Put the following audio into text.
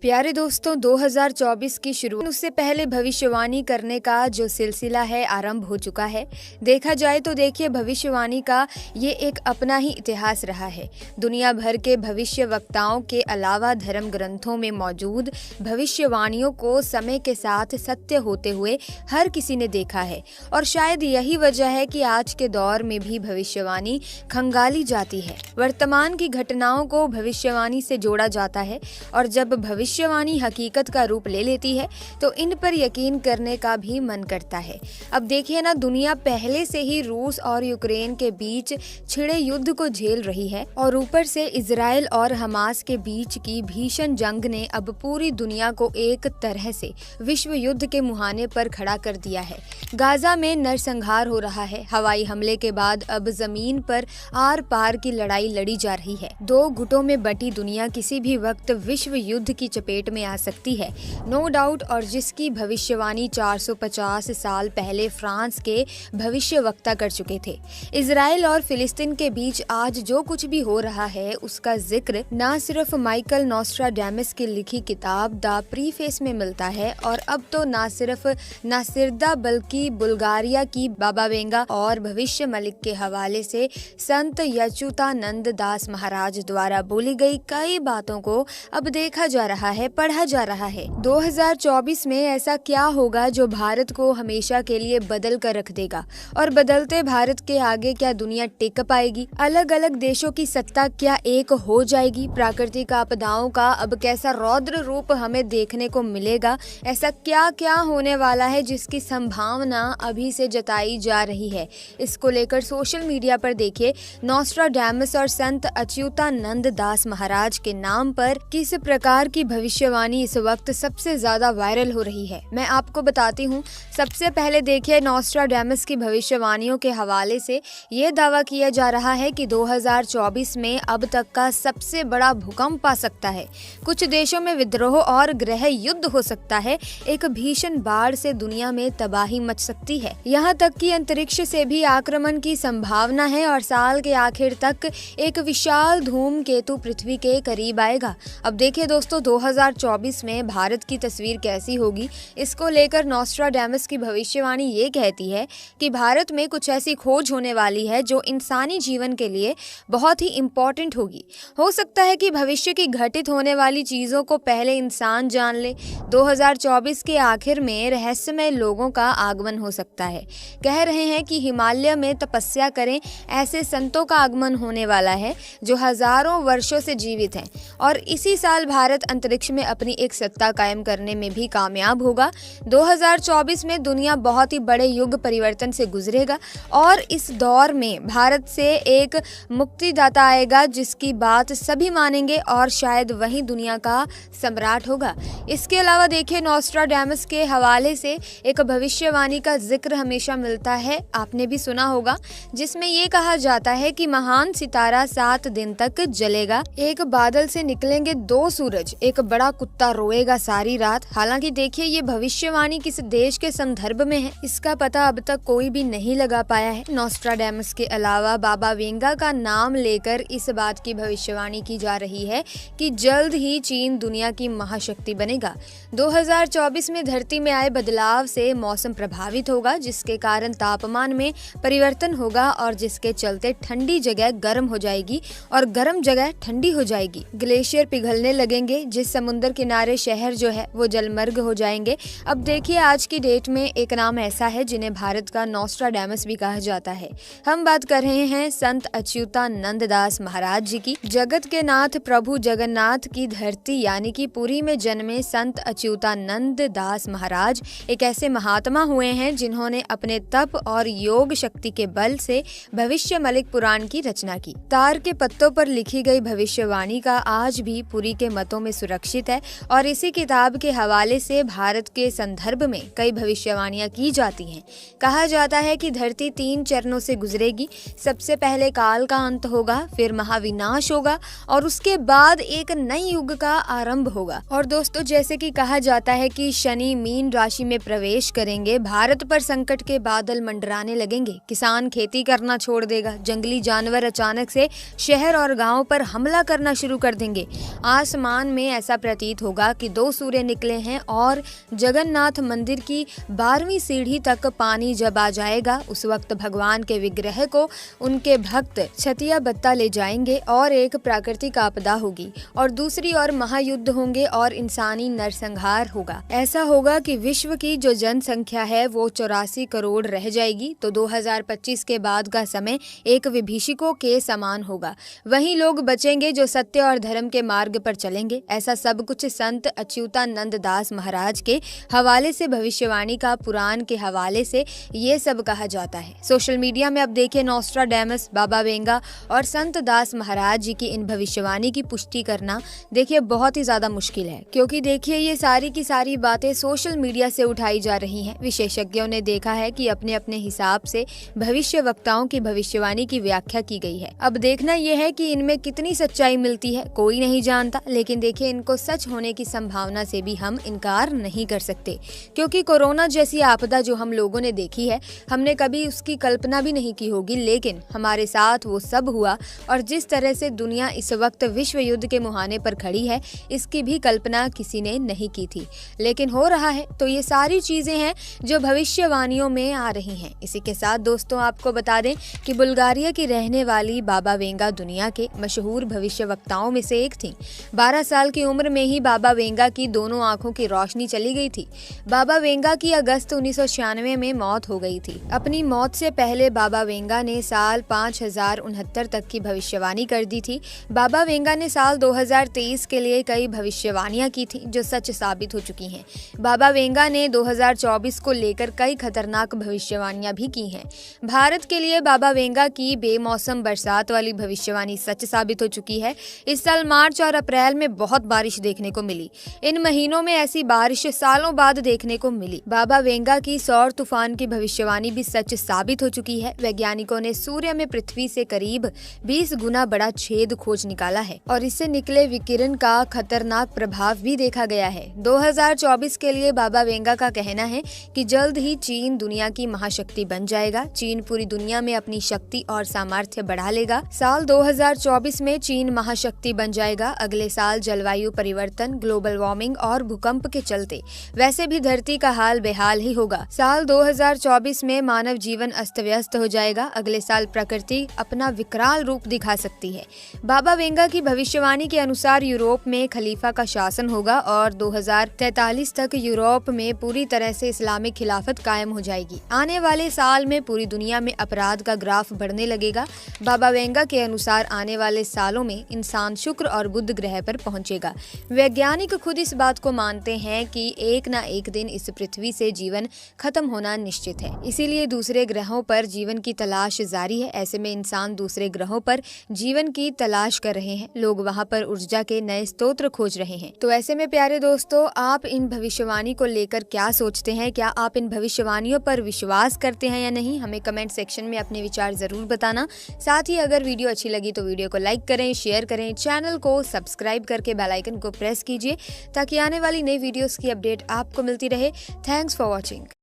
प्यारे दोस्तों, 2024 की शुरुआत उससे पहले भविष्यवाणी करने का जो सिलसिला है आरंभ हो चुका है। देखा जाए तो देखिए, भविष्यवाणी का ये एक अपना ही इतिहास रहा है। दुनिया भर के भविष्य वक्ताओं के अलावा धर्म ग्रंथों में मौजूद भविष्यवाणियों को समय के साथ सत्य होते हुए हर किसी ने देखा है और शायद यही वजह है कि आज के दौर में भी भविष्यवाणी खंगाली जाती है। वर्तमान की घटनाओं को भविष्यवाणी से जोड़ा जाता है और जब भविष्यवाणी हकीकत का रूप ले लेती है तो इन पर यकीन करने का भी मन करता है। अब देखिए ना, दुनिया पहले से ही रूस और यूक्रेन के बीच छिड़े युद्ध को झेल रही है और ऊपर से इजराइल और हमास के बीच की भीषण जंग ने अब पूरी दुनिया को एक तरह से विश्व युद्ध के मुहाने पर खड़ा कर दिया है। गाजा में नरसंहार हो रहा है। हवाई हमले के बाद अब जमीन पर आर पार की लड़ाई लड़ी जा रही है। दो गुटों में बटी दुनिया किसी भी वक्त विश्व युद्ध की चपेट में आ सकती है, नो डाउट। और जिसकी भविष्यवाणी 450 साल पहले फ्रांस के भविष्यवक्ता कर चुके थे। इजराइल और फिलिस्तीन के बीच आज जो कुछ भी हो रहा है उसका जिक्र न सिर्फ माइकल नोस्ट्राडामस की लिखी किताब द प्रीफेस में मिलता है और अब तो न सिर्फ नासिरदा बल्कि बुल्गारिया की बाबा वेंगा और भविष्य मलिक के हवाले से संत अच्युतानंद दास महाराज द्वारा बोली गई कई बातों को अब देखा जा रहा है, पढ़ा जा रहा है। 2024 में ऐसा क्या होगा जो भारत को हमेशा के लिए बदल कर रख देगा और बदलते भारत के आगे क्या दुनिया टिक पाएगी? अलग अलग देशों की सत्ता क्या एक हो जाएगी? प्राकृतिक आपदाओं का अब कैसा रौद्र रूप हमें देखने को मिलेगा? ऐसा क्या क्या होने वाला है जिसकी संभावना अभी से जताई जा रही है? इसको लेकर सोशल मीडिया पर देखिए, नोस्ट्राडामस और संत अच्युतानंद दास महाराज के नाम पर किस प्रकार की भविष्यवाणी इस वक्त सबसे ज्यादा वायरल हो रही है, मैं आपको बताती हूँ। सबसे पहले देखिए, नोस्ट्राडामस की भविष्यवाणियों के हवाले से ये दावा किया जा रहा है कि 2024 में अब तक का सबसे बड़ा भूकंप आ सकता है, कुछ देशों में विद्रोह और गृह युद्ध हो सकता है, एक भीषण बाढ़ से दुनिया में तबाही मच सकती है, यहाँ तक कि अंतरिक्ष से भी आक्रमण की संभावना है और साल के आखिर तक एक विशाल धूमकेतु पृथ्वी के करीब आएगा। अब देखिए दोस्तों, 2024 में भारत की तस्वीर कैसी होगी, इसको लेकर नोस्ट्राडामस की भविष्यवाणी ये कहती है कि भारत में कुछ ऐसी खोज होने वाली है जो इंसानी जीवन के लिए बहुत ही इम्पोर्टेंट होगी। हो सकता है कि भविष्य की घटित होने वाली चीजों को पहले इंसान जान ले। 2024 के आखिर में रहस्यमय लोगों का आगमन हो सकता है। कह रहे हैं कि हिमालय में तपस्या करें ऐसे संतों का आगमन होने वाला है जो हजारों वर्षों से जीवित हैं और इसी साल भारत अंतरिक्ष में अपनी एक सत्ता कायम करने में भी कामयाब होगा। 2024 में दुनिया बहुत ही बड़े युग परिवर्तन से गुजरेगा और इस दौर में भारत से एक मुक्तिदाता आएगा जिसकी बात सभी मानेंगे और शायद वही दुनिया का सम्राट होगा। इसके अलावा देखिए, नोस्ट्राडामस के हवाले से एक भविष्यवाणी का जिक्र हमेशा मिलता है, आपने भी सुना होगा, जिसमें ये कहा जाता है कि महान सितारा 7 दिन तक जलेगा, एक बादल से निकलेंगे 2 सूरज, एक बड़ा कुत्ता रोएगा सारी रात। हालांकि देखिए, ये भविष्यवाणी किस देश के संदर्भ में है इसका पता अब तक कोई भी नहीं लगा पाया है। नोस्ट्राडामस के अलावा बाबा वेंगा का नाम लेकर इस बात की भविष्यवाणी की जा रही है कि जल्द ही चीन दुनिया की महाशक्ति बनेगा। 2024 में धरती में आए बदलाव से मौसम प्रभावित होगा, जिसके कारण तापमान में परिवर्तन होगा और जिसके चलते ठंडी जगह गर्म हो जाएगी और गर्म जगह ठंडी हो जाएगी। ग्लेशियर पिघलने लगेंगे, जिस समुद्र किनारे शहर जो है वो जलमर्ग हो जाएंगे। अब देखिए, आज की डेट में एक नाम ऐसा है जिन्हें भारत का नोस्ट्राडामस भी कहा जाता है। हम बात कर रहे हैं संत अच्युतानंद दास महाराज जी की। जगत के नाथ प्रभु जगन्नाथ की धरती यानी कि पुरी में जन्मे संत अच्युतानंद दास महाराज एक ऐसे महात्मा हुए हैं जिन्होंने अपने तप और योग शक्ति के बल से भविष्य मलिक पुराण की रचना की। तार के पत्तों पर लिखी गई भविष्यवाणी का आज भी पुरी के मतों में सुरक्षित है और इसी किताब के हवाले से भारत के संदर्भ में कई भविष्यवाणियां की जाती हैं। कहा जाता है कि धरती 3 चरणों से गुजरेगी। सबसे पहले काल का अंत होगा, फिर महाविनाश होगा और उसके बाद एक नई युग का आरंभ होगा। और दोस्तों, जैसे कि कहा जाता है कि शनि मीन राशि में प्रवेश करेंगे, भारत पर संकट के बादल मंडराने लगेंगे, किसान खेती करना छोड़ देगा, जंगली जानवर अचानक से शहर और गाँव पर हमला करना शुरू कर देंगे, आसमान में ऐसा ऐसा प्रतीत होगा कि 2 सूर्य निकले हैं और जगन्नाथ मंदिर की 12वीं सीढ़ी तक पानी जब आ जाएगा, उस वक्त भगवान के विग्रह को उनके भक्त छतिया बत्ता ले जाएंगे और एक प्राकृतिक आपदा होगी और दूसरी ओर महायुद्ध होंगे और इंसानी नरसंहार होगा। ऐसा होगा कि विश्व की जो जनसंख्या है वो 84 करोड़ रह जाएगी। तो 2025 के बाद का समय एक विभीषिकों के समान होगा। वहीं लोग बचेंगे जो सत्य और धर्म के मार्ग पर चलेंगे। ऐसा सब कुछ संत अच्युतानंद दास महाराज के हवाले से, भविष्यवाणी का पुराण के हवाले से ये सब कहा जाता है। सोशल मीडिया में अब देखिए नोस्ट्राडेमस, बाबा वेंगा और संत दास महाराज जी की इन भविष्यवाणी की पुष्टि करना देखिए बहुत ही ज्यादा मुश्किल है, क्योंकि देखिए ये सारी की सारी बातें सोशल मीडिया से उठाई जा रही हैं। विशेषज्ञों ने देखा है कि अपने अपने हिसाब से भविष्य वक्ताओं की भविष्यवाणी की व्याख्या की गई है। अब देखना यह है कि इनमें कितनी सच्चाई मिलती है, कोई नहीं जानता, लेकिन देखिए इनको सच होने की संभावना से भी हम इनकार नहीं कर सकते, क्योंकि कोरोना जैसी आपदा जो हम लोगों ने देखी है, हमने कभी उसकी कल्पना भी नहीं की होगी, लेकिन हमारे साथ वो सब हुआ और जिस तरह से दुनिया इस वक्त विश्व युद्ध के मुहाने पर खड़ी है, इसकी भी कल्पना किसी ने नहीं की थी, लेकिन हो रहा है। तो ये सारी चीजें हैं जो भविष्यवाणियों में आ रही हैं। इसी के साथ दोस्तों आपको बता दें कि बुल्गारिया की रहने वाली बाबा वेंगा दुनिया के मशहूर भविष्यवक्ताओं में से एक थी। 12 साल की उम्र में ही बाबा वेंगा की दोनों आंखों की रोशनी चली गई थी। बाबा वेंगा की अगस्त 1996 में मौत हो गई थी। अपनी मौत से पहले बाबा वेंगा ने साल 5069 तक की भविष्यवाणी कर दी थी। बाबा वेंगा ने साल 2023 के लिए कई भविष्यवाणियां की थी जो सच साबित हो चुकी हैं। बाबा वेंगा ने 2024 को लेकर कई खतरनाक भविष्यवाणियां भी की हैं। भारत के लिए बाबा वेंगा की बेमौसम बरसात वाली भविष्यवाणी सच साबित हो चुकी है। इस साल मार्च और अप्रैल में बहुत बारिश देखने को मिली। इन महीनों में ऐसी बारिश सालों बाद देखने को मिली। बाबा वेंगा की सौर तूफान की भविष्यवाणी भी सच साबित हो चुकी है। वैज्ञानिकों ने सूर्य में पृथ्वी से करीब 20 गुना बड़ा छेद खोज निकाला है और इससे निकले विकिरण का खतरनाक प्रभाव भी देखा गया है। 2024 के लिए बाबा वेंगा का कहना है कि जल्द ही चीन दुनिया की महाशक्ति बन जाएगा। चीन पूरी दुनिया में अपनी शक्ति और सामर्थ्य बढ़ा लेगा। साल 2024 में चीन महाशक्ति बन जाएगा। अगले साल जलवायु परिवर्तन, ग्लोबल वार्मिंग और भूकंप के चलते वैसे भी धरती का हाल बेहाल ही होगा। साल 2024 में मानव जीवन अस्त व्यस्त हो जाएगा। अगले साल प्रकृति अपना विकराल रूप दिखा सकती है। बाबा वेंगा की भविष्यवाणी के अनुसार यूरोप में खलीफा का शासन होगा और 2043 तक यूरोप में पूरी तरह से इस्लामिक खिलाफत कायम हो जाएगी। आने वाले साल में पूरी दुनिया में अपराध का ग्राफ बढ़ने लगेगा। बाबा वेंगा के अनुसार आने वाले सालों में इंसान शुक्र और बुध ग्रह पर पहुंचेगा। वैज्ञानिक खुद इस बात को मानते हैं कि एक ना एक दिन इस पृथ्वी से जीवन खत्म होना निश्चित है, इसीलिए दूसरे ग्रहों पर जीवन की तलाश जारी है। ऐसे में इंसान दूसरे ग्रहों पर जीवन की तलाश कर रहे हैं। लोग वहां पर ऊर्जा के नए स्रोत खोज रहे हैं। तो ऐसे में प्यारे दोस्तों, आप इन भविष्यवाणी को लेकर क्या सोचते हैं? क्या आप इन भविष्यवाणियों पर विश्वास करते हैं या नहीं? हमें कमेंट सेक्शन में अपने विचार जरूर बताना। साथ ही अगर वीडियो अच्छी लगी तो वीडियो को लाइक करें, शेयर करें, चैनल को सब्सक्राइब करके बेल आइकन को प्रेस कीजिए ताकि आने वाली नई वीडियोस की अपडेट आपको मिलती रहे। Thanks for watching.